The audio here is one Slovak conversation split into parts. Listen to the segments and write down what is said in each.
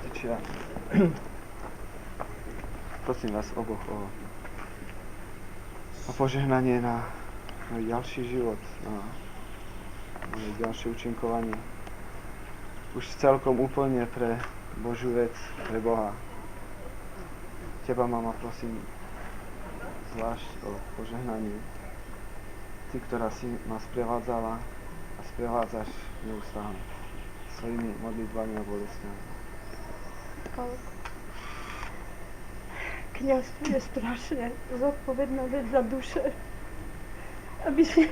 rodičia, prosím vás oboch o požehnanie na môj ďalší život, na moje ďalšie účinkovanie. Už celkom úplne pre Božiu vec, pre Boha. Teba, mama, prosím zvlášť o požehnanie. Ty, ktorá si ma sprevádzala a sprevádzaš neustále svojimi modlitbami a bolestiami. Kňazstvo je strašne zodpovedná vec za duše. Aby si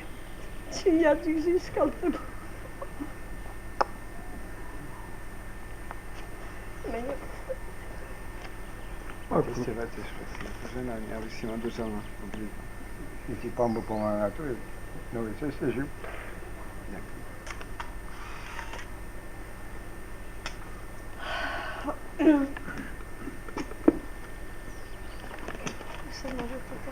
čím viac ich získal tebo. Ty ste tiež, prosím, požehnanie, aby si ma držal na modlitbách. I ti Pán Boh pomáha na tvojej novej ceste, živ. Sa môže toto.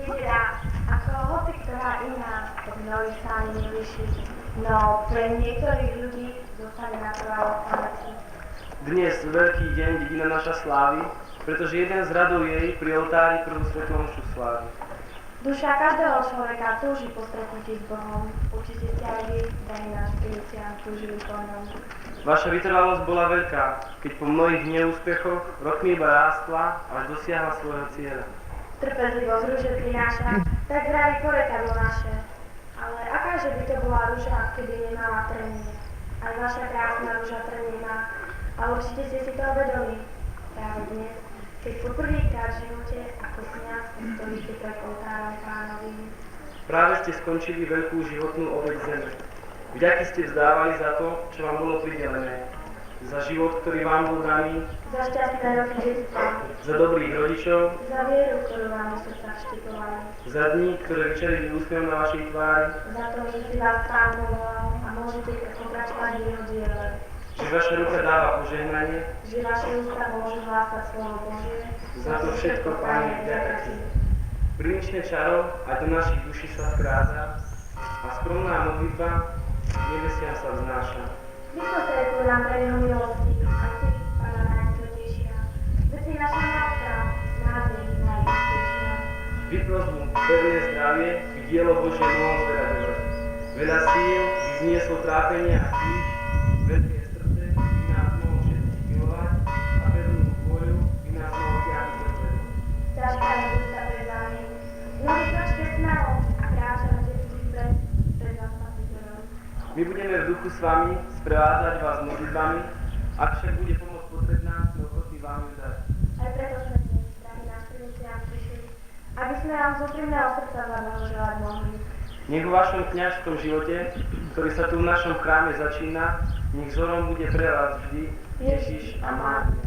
Nedeľa, ako hoci ktorá iná, tak mnohí sa ani nelíši, no pre niektorých ľudí zostane na trvalo v pamäti. Dnes veľký deň dedina naša slávy, pretože jeden z radov jej pri oltári prvú svetú omšu slávi. Duša každého človeka túži po stretnutí s Bohom. Určite ste aj vy, drahí náš Filicián, túžili po ňom. Vaša vytrvalosť bola veľká, keď po mnohých neúspechoch rokmi iba rástla, až dosiahla svojho cieľa. Trpezlivosť rúže prináša, tak vraví porekadlo naše. Ale akáže by to bola rúža, keby nemala trnie? Aj vaša krásna rúža trnie má, a určite ste si toho vedomi. Práve dnes, keď poprvýkrát v živote ako kňaz stojíte pred oltárom Pánovým. Práve ste skončili veľkú životnú obeť zeme. Vďaky ste vzdávali za to, čo vám bolo pridelené. Za život, ktorý vám bol daný, Za šťastné roky detstva, za dobrých rodičov, za vieru, ktorú vám do srdca vštipovali, za dní, ktoré vyčerili úsmevom na vašej tvári, za to, že si vás Pán povolal a môžete pokračovať v jeho diele, že vaša ruka dáva požehnanie. že vaše ústa môžu hlásať slovo Božie. Za to všetko, Pane, vďaka Ti. Prinične čaro, a do našich duší sa vkráza a skromná modlitba nebesiam sa vznáša. Vysoké ku nám pre jeho milosti, a Ty, Pána najsvetejšia, veď si naša matka, nádej najistejšia. Vypros mu pevné zdravie, by dielo Božie mohol zveľaďovať. Veľa síl by znieslo trápenie a kríž, veľké srdce by nás mohol všetkých milovať a pevnú vôľu by nás mohol ťahnuť dopredu. Ťažká je ústa pred nami, nohy tlačte smelo a kráčate vždy pred vás Spasiteľom. My budeme v duchu s vami sprevádzať vás modlitbami, ak však bude pomoc potrebná, sme ochotní vám ju dať. Aj preto sme dnes, drahí náš Filicián, prišli, aby sme vám z úprimného srdca zablahoželať mohli. Nech vo vašom kňazskom živote, ktorý sa tu v našom chráme začína, nech vzorom bude pre vás vždy Ježiš a Mária.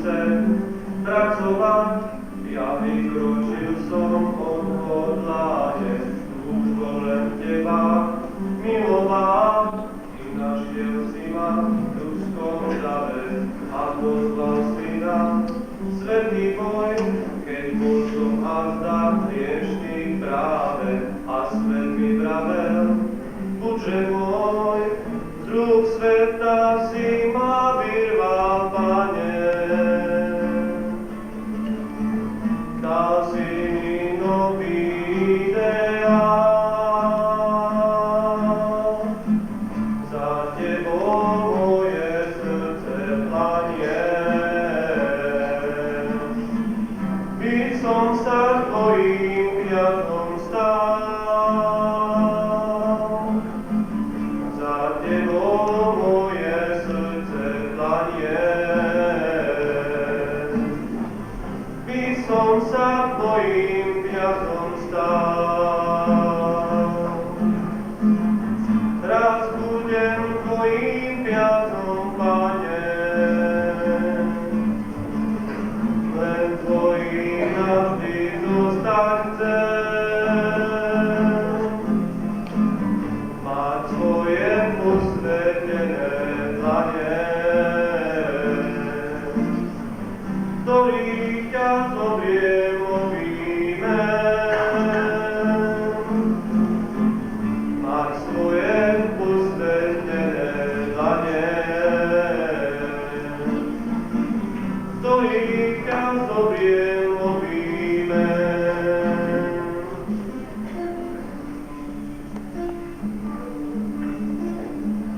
chce pracovať. Ja vykročil som odhodlane, túžbo len teba milovať. Ty našiel si ma v ľudskom dave a poslal si nám svätý boj, keď bol som azda hriešný práve a svet mi vravel, buďže môj, z rúk sveta si ma vyrval, Pane. Dal si mi nový ideál, za tebou moje srdce planie. By som sa tvojím kňazom stal, za tebou moje srdce planie. By som sa tvojím kňazom stal. Raz budem tvojím kňazom, Pane, len tvojím navždy zostať chcem. Mať svoje posvetené dlane, ktorých ťa zobriem objímem. Mať svoje posvetené dlane, ktorých ťa zobriem objímem.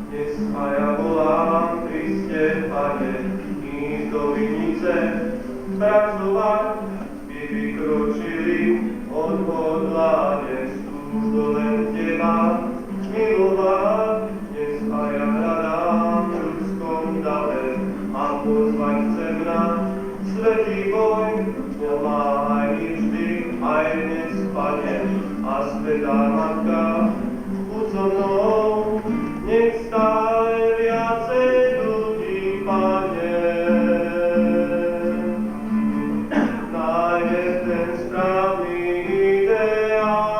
Dnes a ja volám, Kriste, Pane, ísť do vinice, pracovať, by vykročili odhodlane, túžbo len teba milovať. Dnes a ja hľadám v ľudskom dave a pozvať chcem na svätý boj. Pomáhaj mi vždy, aj dnes, Pane, a svätá Matka, buď so mnou, nech stále viacej ľudí, Pane, nájde ten správny ideál.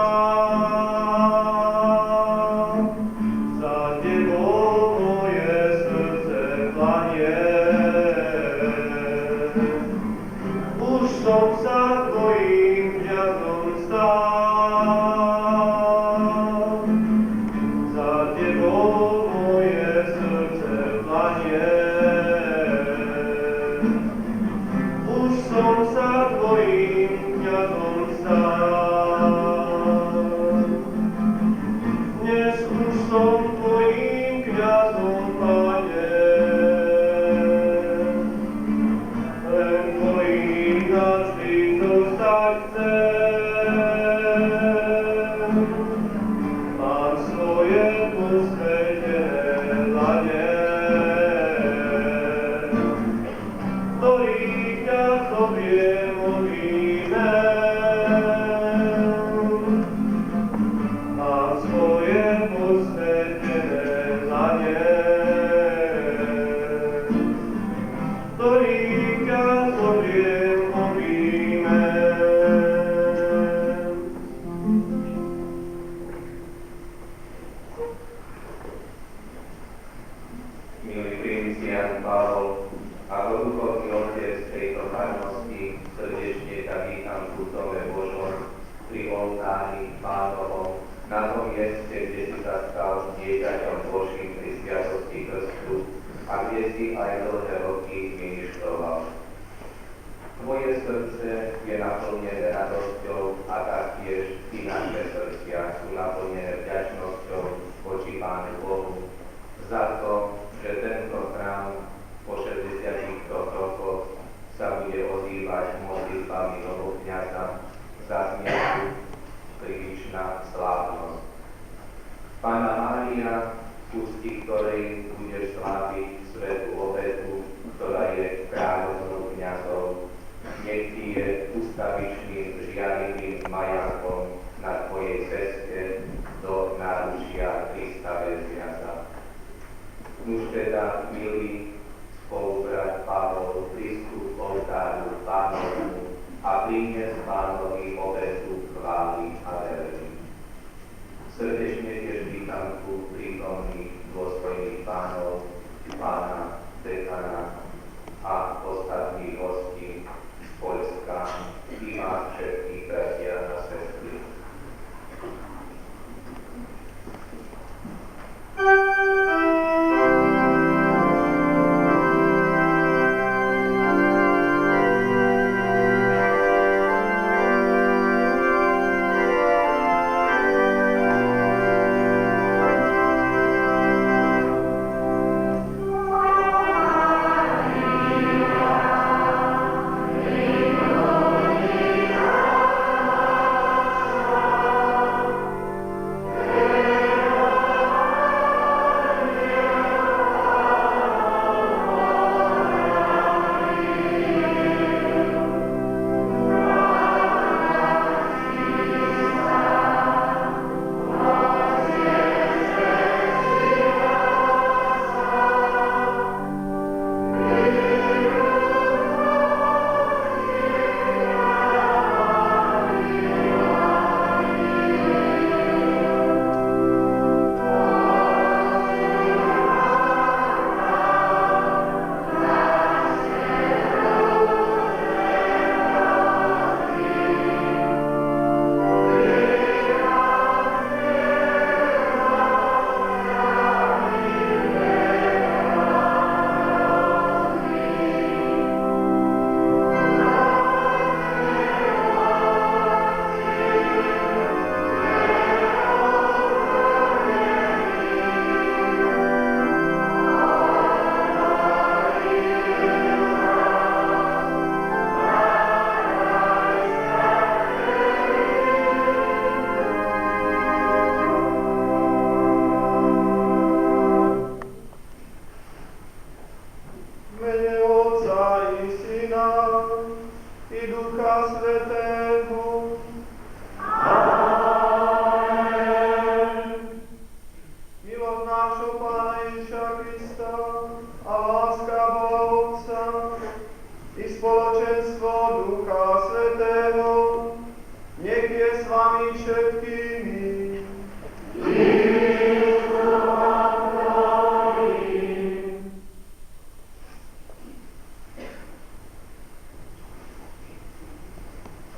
Za tebou moje srdce planie. Už som sa tvojím kňazom stal. Za tebou moje srdce planie. Už som sa tvojím kňazom stal. Dnes už som tvojím kňazom, Pane, len tvojím navždy zostať chcem. Mám svoje posvetené dlane, ktorých ťa zobriem objímem. Mám svoje posvetené dlane, ktorých ťa zobriem objímem. Milý primicián Pavol, ako duchovný otec tejto farnosti srdečne ťa vítam v Kutove Božom pri oltári Pánovom, na tom mieste, kde si sa stal dieťaťom Božím pri sviatosti krstu a kde si aj dlhé roky ministroval. Tvoje srdce je naplnené radosťou a taktiež i naše srdcia sú naplnené vďačnosťou voči Pánu Bohu za to, že tento chrám po 63 rokoch sa bude ozývať modlitbami novokňaza za zmienku prílišná slávnosť. Panna Mária, v ústi ktorej budeš sláviť svätú obetu, ktorá je kráľovnou kňazov, nech ti je ustavičným žiarivým majakom na tvojej ceste do náručia Krista väzňaza. Nuž teda, milý spolubrat Pavol, biskup Srdečne tiež vítam tu prítomných dôstojných pánov, pána dekana a ostatných hostí z Poľska i vás všetkých bratia a sestry.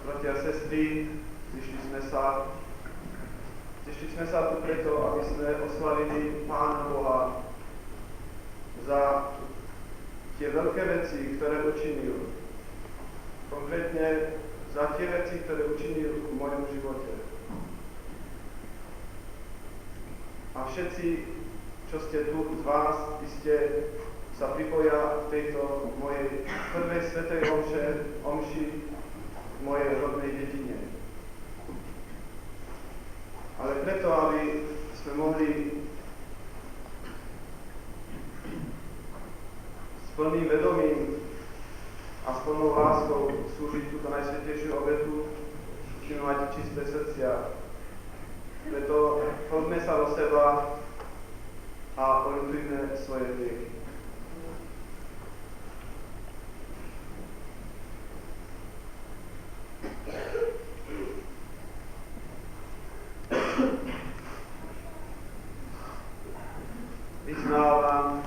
Bratia a sestry, zišli sme sa tu preto, aby sme oslavili Pána Boha za tie veľké veci, ktoré učinil. Konkrétne za tie veci, ktoré učinil v mojom živote. A všetci, čo ste tu z vás, iste sa pripoja v tejto mojej prvej svätej omši v mojej rodnej dedine. Ale preto, aby sme mohli s plným vedomím a s plnou láskou slúžiť túto najsvätejšiu obetu, musíme mať čisté srdcia. Preto poďme sa do seba a oľutujme svoje hriechy. Vyznávam,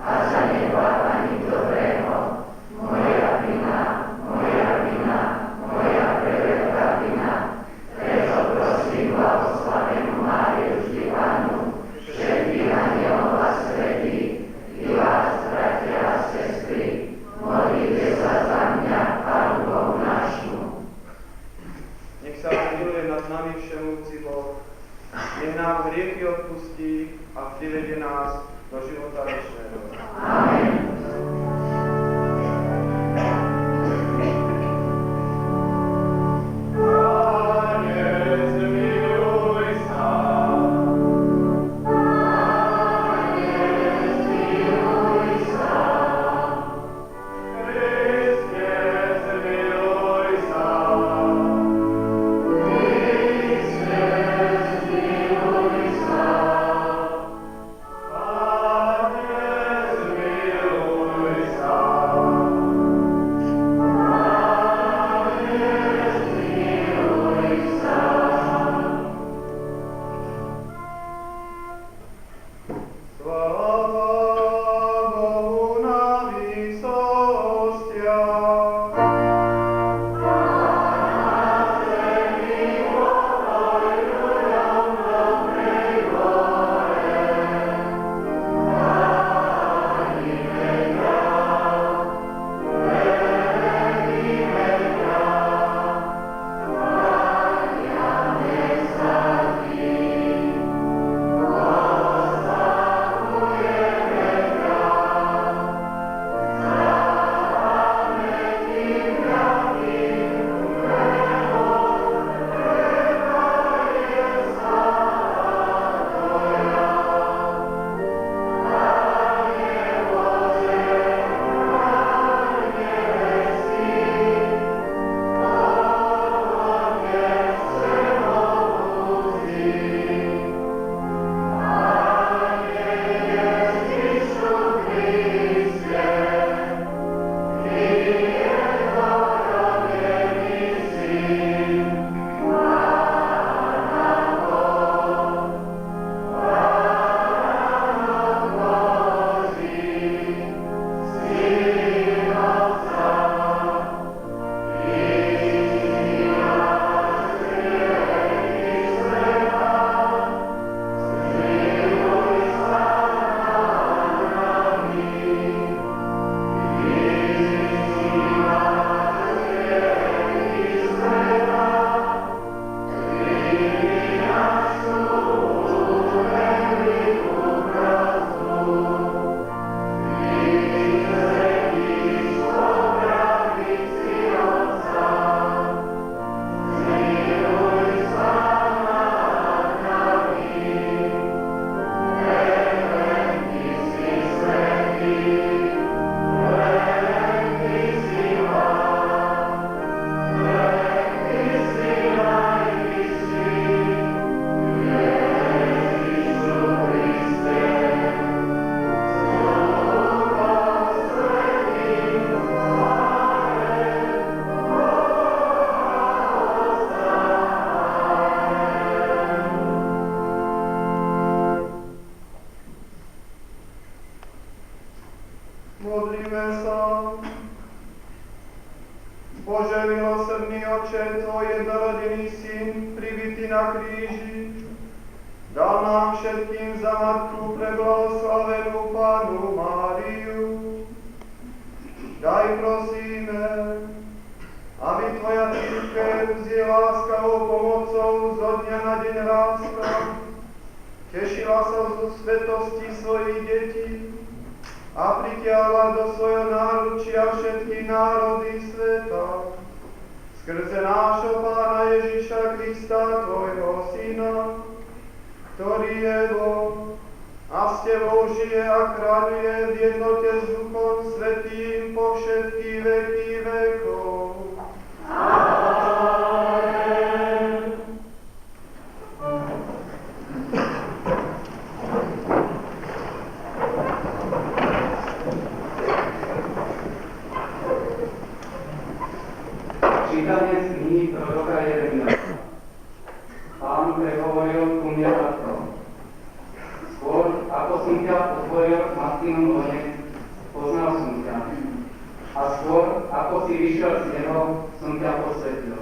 a zanedbávaním dobrého, moja vina Modlíme sa. Bože milosrdný Oče, Tvoj jednorodený Syn, pribitý na kríži, dal nám všetkým za matku preblahoslavenú Pannu Máriu. Daj prosíme, aby Tvoja církev s jej láskavou pomocou zo dňa na deň rástla, tešila sa zo svetosti svojich detí a pritiahla do svojho náručia všetky národy sveta. Skrze nášho Pána Ježiša Krista, Tvojho Syna, ktorý je Boh a s Tebou žije a kráľuje v jednote s Duchom Svätým po všetky veky vekov. Čítanie z knihy proroka Jeremiáša. Pán prehovoril ku mne takto. Skôr ako som ťa otvoril v matkinom lone, poznal som ťa. A skôr ako si vyšiel z neho, som ťa posvetil.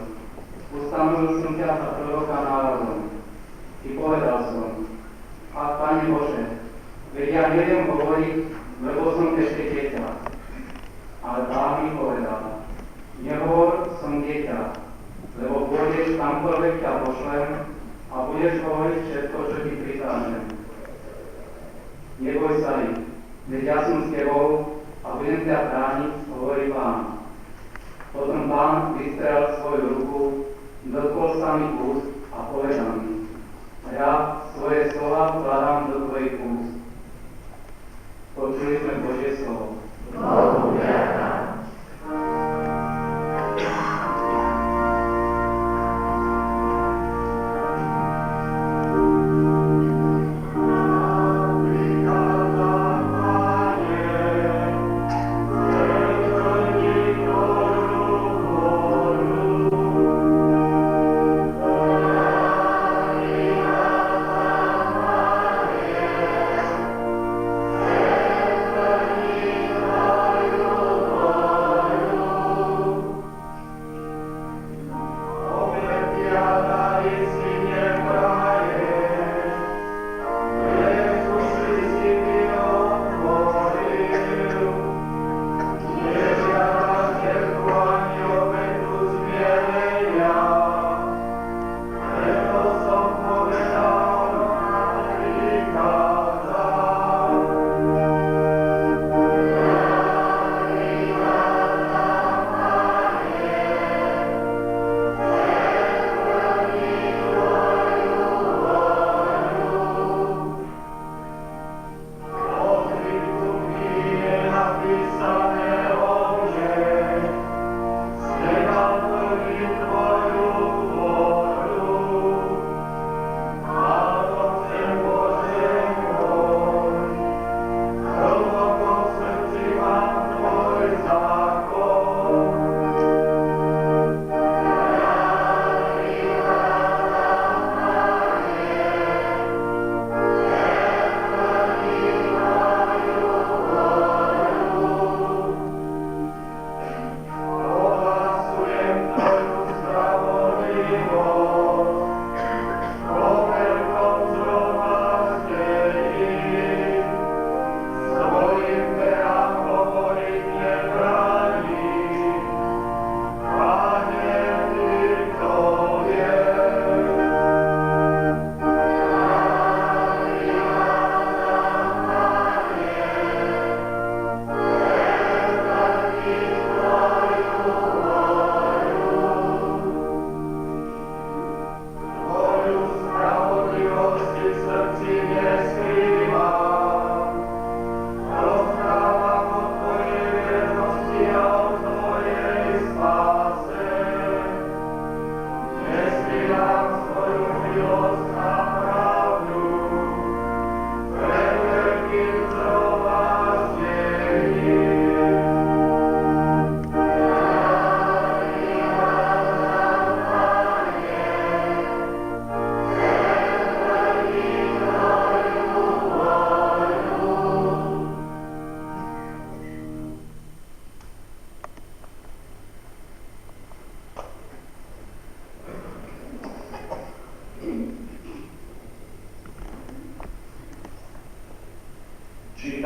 Ustanovil som ťa za proroka národom. I povedal som, a Pane Bože, veď ja neviem hovoriť, lebo som ešte dieťa. Ale Pán mi povedal, nehovor, som dieťa, lebo pôjdeš kamkoľvek ťa pošlem a budeš hovoriť všetko, čo ti prikážem. Neboj sa ich, veď ja som s tebou a budem ťa brániť, hovorí Pán. Potom Pán vystrel svoju ruku, dotkol sa mi úst a povedal mi, a ja svoje slova vkladám do tvojich úst. Počuli sme Božie slovo. Amen.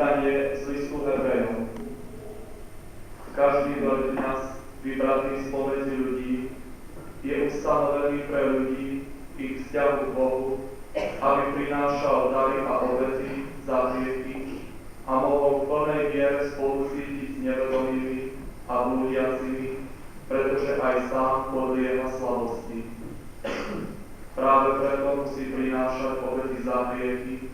Čítanie z listu Hebrejom. Každý veľkňaz, vybratý spomedzi ľudí, je ustanovený pre ľudí ich vzťahu k Bohu, aby prinášal dary a obety za hriechy a mohol v plnej miere spolucítiť s nevedomými a blúdiacimi, pretože aj sám podlieha slabosti. Práve preto musí prinášať obety za hriechy,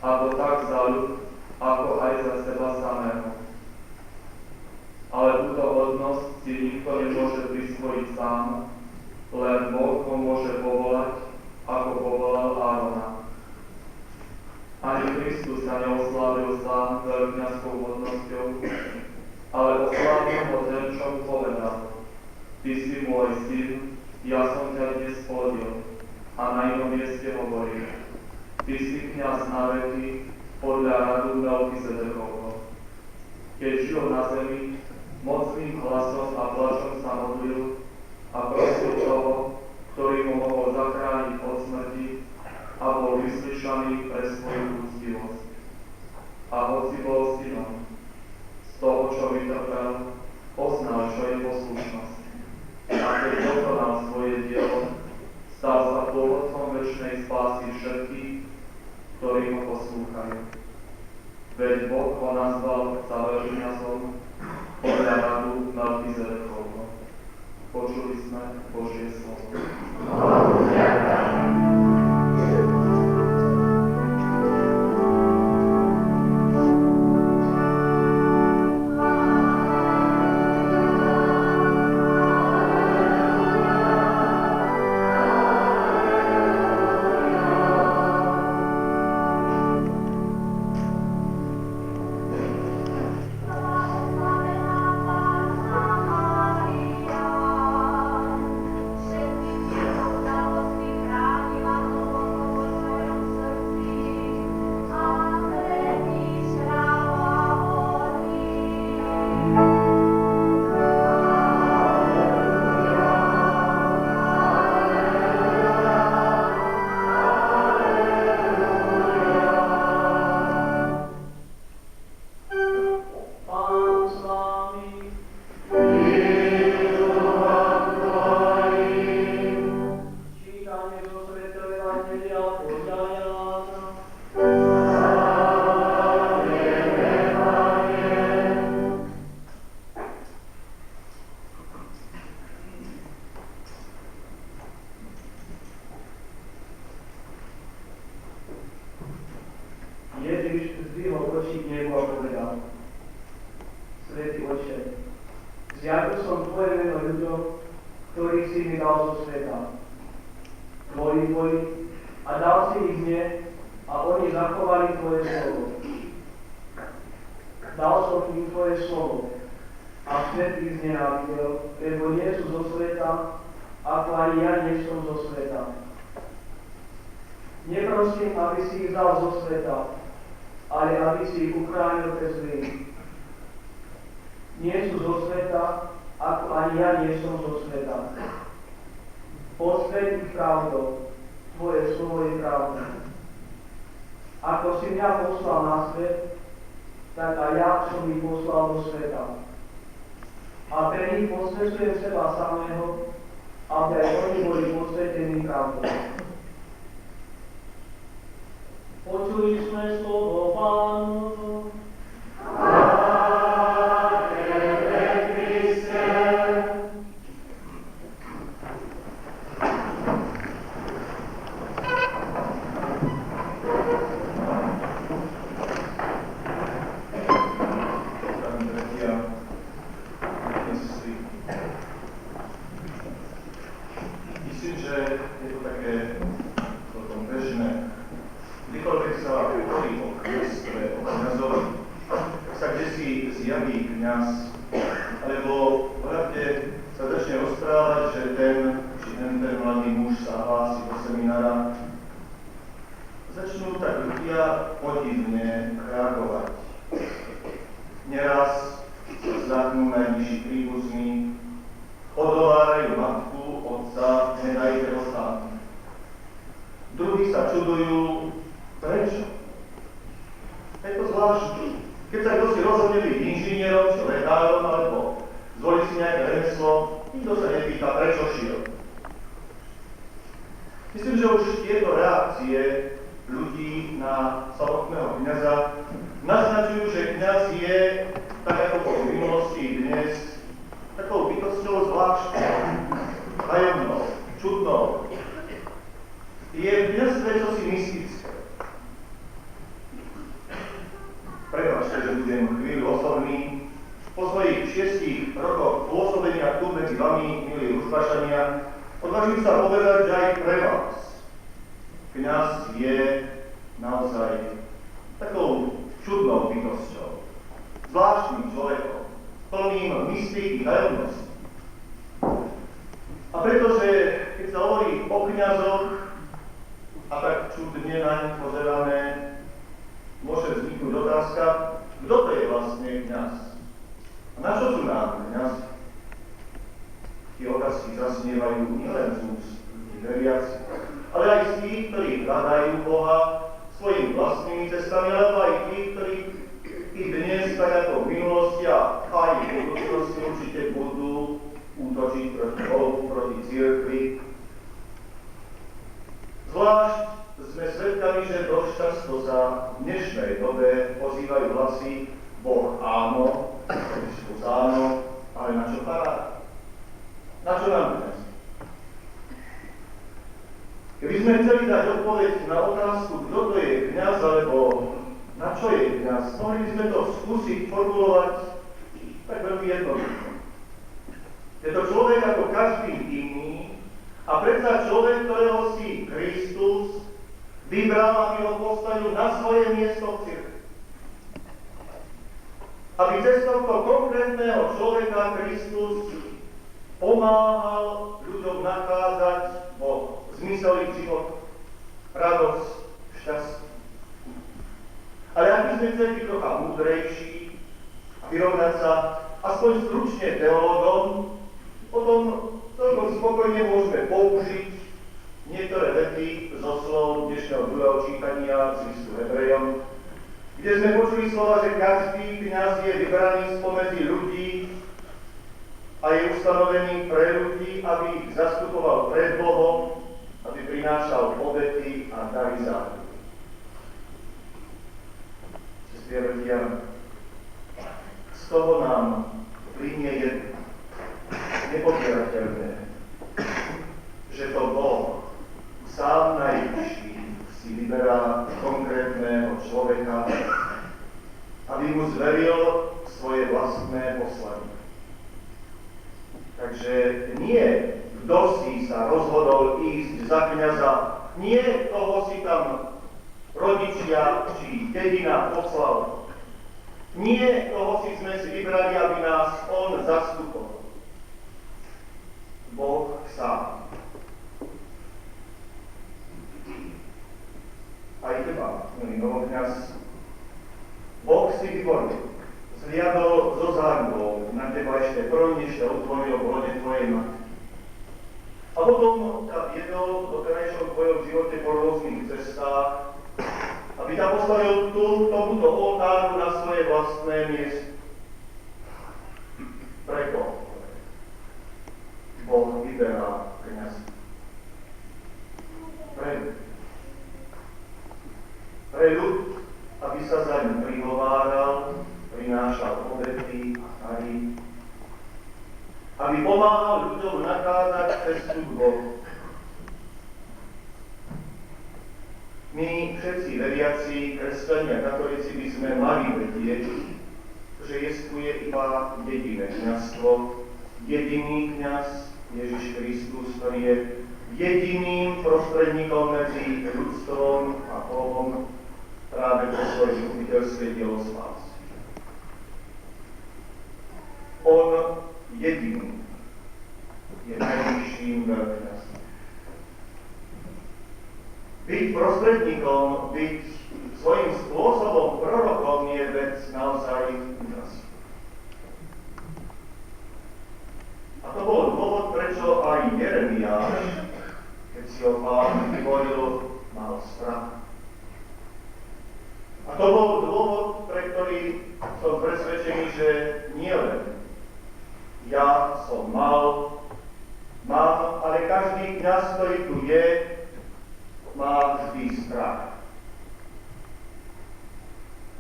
a to tak za ľud, ako aj za seba samého. Ale túto hodnosť si nikto nemôže prisvojiť sám, len Boh ho môže povolať, ako povolal Árona. Ani Kristus sa neoslávil sám veľkňazskou hodnosťou, ale oslávil ho ten, čo mu povedal: Ty si môj syn, ja som ťa dnes plodil. A na inom mieste hovorí: Ty si kňaz na veky podľa radu Melchizedekovho. Keď žil na zemi, mocným hlasom a plačom sa modlil a prosil toho, ktorý ho mohol zachrániť od smrti a bol vyslyšaný pre svoju úctivosť. A hoci bol synom, z toho, čo vytrpel, poznal, čo je poslušnosť. A keď dokonal svoje dielo, stal sa pôvodcom večnej spásy všetkých, ktorí ho poslúchajú. Veď Boh ho nazval za veľkňazom podľa radu Melchizedekovho. Počuli sme Božie slovo. Ježiš zdvihol oči k nebu a povedal: Svätý Otče, zjavil som Tvoje meno ľuďom, ktorých si mi dal zo sveta. Tvoji a dal si ich mne a oni zachovali Tvoje slovo. Dal som im Tvoje slovo a svet ich znenávidel, lebo nie sú zo sveta, ako aj ja nie som zo sveta. Neprosím, aby si ich dal zo sveta, ale aby si ich uchránil pred zlým. Nie sú zo sveta, ako ani ja nie som zo sveta. Posväť ich pravdou, Tvoje slovo je pravda. Ako si mňa poslal na svet, tak aj ja som ich poslal do sveta. A pre nich posväcujem seba samého, aby aj oni boli posvätení pravdou. Počuli sme slovo Pánovo. Myslím, že je to také celkom bežné. Kdykoľvek sa hovorí o kňazstve, o kňazovi, sa kdesi zjaví kňaz, alebo pravde sa začne rozprávať, že ten či ten mladý muž sa hlási do seminára. Začnú tak ľudia podivne reagovať. Neraz sa zdachnú najbližší príbuzní, odovárajú matku, otca, nedajte ho sám. Druhí sa čudujú, prečo? Je to zvláštne. Keď sa kto si rozhodne byť inžinierom, či lekárom, alebo zvolí si nejaké remeslo, nikto sa nepýta, prečo šiel. Myslím, že už tieto reakcie ľudí na samotného kňaza naznačujú, že kňaz je, tak ako bol v minulosti dnes, takou bytosťou zvláštnou, tajomnou, čudnou. Je v kňazstve čosi mystické. Prepáčte, že budem chvíľu osobný. Po svojich 6 rokoch pôsobenia tu medzi vami, milí Ružbašania, odvážim sa povedať, že aj pre vás kňaz je naozaj takou čudnou bytosťou, zvláštnym človekom, plným mystiky, tajomnosti. A pretože, keď sa hovorí o kňazoch a tak čudne naň pozeráme, môže vzniknúť otázka, kto to je vlastne kňaz? A na čo sú nám kňazi? Tie otázky zasnievajú nielen z úst veriacich, ale aj z tých, ktorí hľadajú Boha svojimi vlastnými cestami, alebo aj tých, ktorí i dnes, tak ako v minulosti a aj v budúcnosti určite budú útočiť proti Bohu, proti cirkvi. Zvlášť sme svedkami, že dosť často sa v dnešnej dobe ozývajú hlasy Boh áno, Kristus áno, ale na čo paráda? Na čo nám dnes? Keby sme chceli dať odpoveď na otázku, kto to je kňaz, alebo na čo je kňaz, mohli by sme to skúsiť formulovať tak veľmi jednoducho. Je to človek ako každý iný a predsa človek, ktorého si Kristus vybral, aby ho postavil na svoje miesto v cirkvi. Aby cez tohto konkrétneho človeka Kristus pomáhal ľuďom nachádzať vo zmysel ich života, radosť, šťastie. Ale ak by sme chceli byť trocha múdrejší a vyrovnať sa aspoň stručne teológom, potom celkom spokojne môžeme použiť niektoré vety zo slov dnešného druhého čítania z listu Hebrejom, kde sme počuli slova, že každý kňaz je vybraný spomedzi ľudí a je ustanovený pre ľudí, aby ich zastupoval pred Bohom, aby prinášal obety a dary za ľudí. Sestri a bratia, z toho nám plynie jedno nepopierateľné, že to Boh sám najvyšší si vyberá konkrétneho človeka, aby mu zveril svoje vlastné poslanie. Takže nie kto si sa rozhodol ísť za kňaza, nie koho si tam rodičia či dedina poslal, nie koho si sme si vybrali, aby nás on zastupoval. Boh sám. Aj teba, milý novokňaz, Boh si vyvolil, zliadol zo záľubou na teba ešte prvým, než ťa otvoril v rode tvojej matky. A potom ťa viedol do terajšom tvojom živote po rôznych cestách, aby ťa postavil tu, tomuto oltáru na svoje vlastné miesto. Preto Boh vyberá kňaza. Pre ľud, aby sa zaň prihováral, prinášal obety a dary, aby pomáhal ľuďom nachádzať cestu k Bohu. My všetci veriaci, kresťania, katolíci by sme mali vedieť, že jestvuje iba jediné kňazstvo, jediný kňaz Ježiš Kristus, ktorý je jediným prostredníkom medzi ľudstvom a Bohom práve pre svoje vykupiteľské dielo spásy. On jediný je najvyšším veľkňazom. Byť prostredníkom, byť svojím spôsobom prorokom je vec naozaj úžasná. A to bol dôvod, prečo aj Jeremiáš, keď si ho Pán vyvolil, mal strach. A to bol dôvod, pre ktorý som presvedčený, že nielen ja som mám, ale každý kňaz, ktorý tu je, má vždy strach.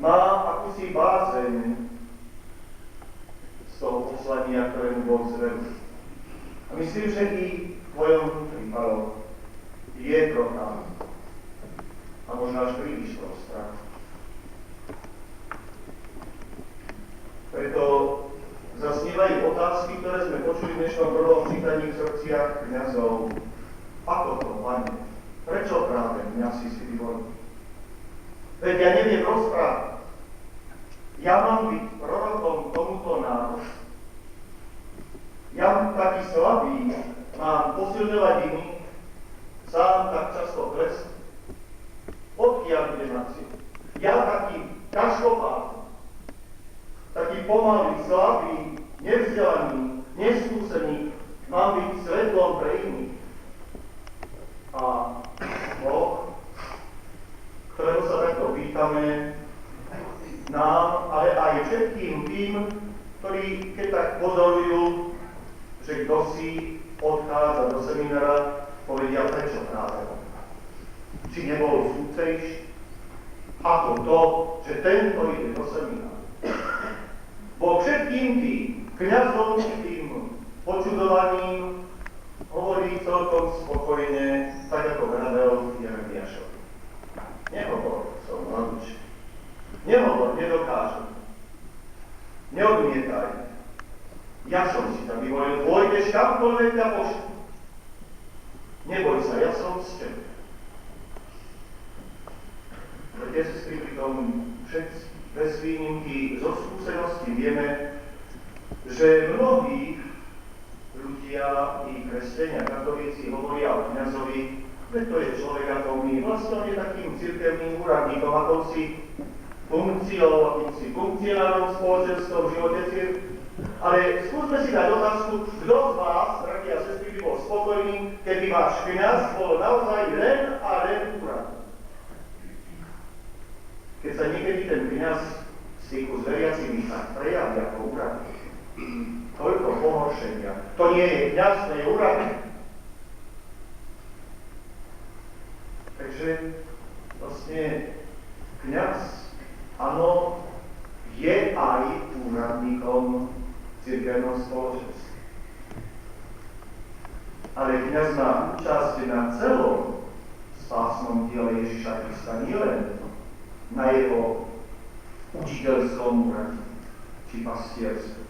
Má akúsi bázeň z toho poslania, ktoré mu Boh zveril. A myslím, že i v tvojom prípade je trocha, a možno až príliš toho strachu. Preto zasnívajú otázky, ktoré sme počuli v dnešnom prvom čítaní v srdciach kňazov. Ako to, Pane? Prečo práve mňa si vyvolil? Veď ja neviem rozprávať. Ja mám byť prorokom tomuto národu. Ja taký slabý, mám posilňovať iných, sám tak často klesť. Odkiaľ budem na cieľ? Ja taký každopádny, taký pomalý, slabý, nevzdelaný, neskúsený, mám byť svetlom pre iných. A Boh, ktorého sa takto pýtame, nám, ale aj všetkým tým, ktorí keď tak pozorujú, že kto si odchádza do seminára, povedia, prečo práve on. Či nebol súcejší, ako to, že tento ide do seminára. Bo všetkým tým kňazom či tým počudovaným hovorí celkom spokojne, tak ako vravel Jeremiášovi. Nehovor, som mladúči. Nehovor, nedokážem. Neodmietaj. Ja som si tam vyvolil, pôjdeš kamkoľvek ťa pošlu. Neboj sa, ja som s tebou. Preto sestry, pritom všetci bez výnimky zo skúsenosti vieme, že mnohí ľudia i kresťania, katolíci hovoria o kňazovi, že to je človek ako my, vlastne on je takým cirkevným úradníkom, akousi funkciou, akýmsi funkcionálnom spoločenstvom v živote cirkvi. Ale skúsme si dať otázku, kto z vás, drahí a sestry, by bol spokojný, keby váš kňaz bol naozaj len a len úradník. Keď sa niekedy ten kňaz v styku s veriacimi tak prejaví ako úradník, toľko pohoršenia. To nie je kňaz, to je úradník. Takže vlastne kňaz, áno, je aj úradníkom cirkevného spoločenstva. Ale kňaz má účasť na celom spásnom diele Ježiša Krista, nielen na jeho učiteľskom úrade či pastierstve.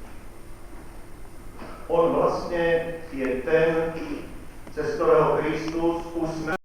On vlastne je ten, cez ktorého Kristus usmerňuje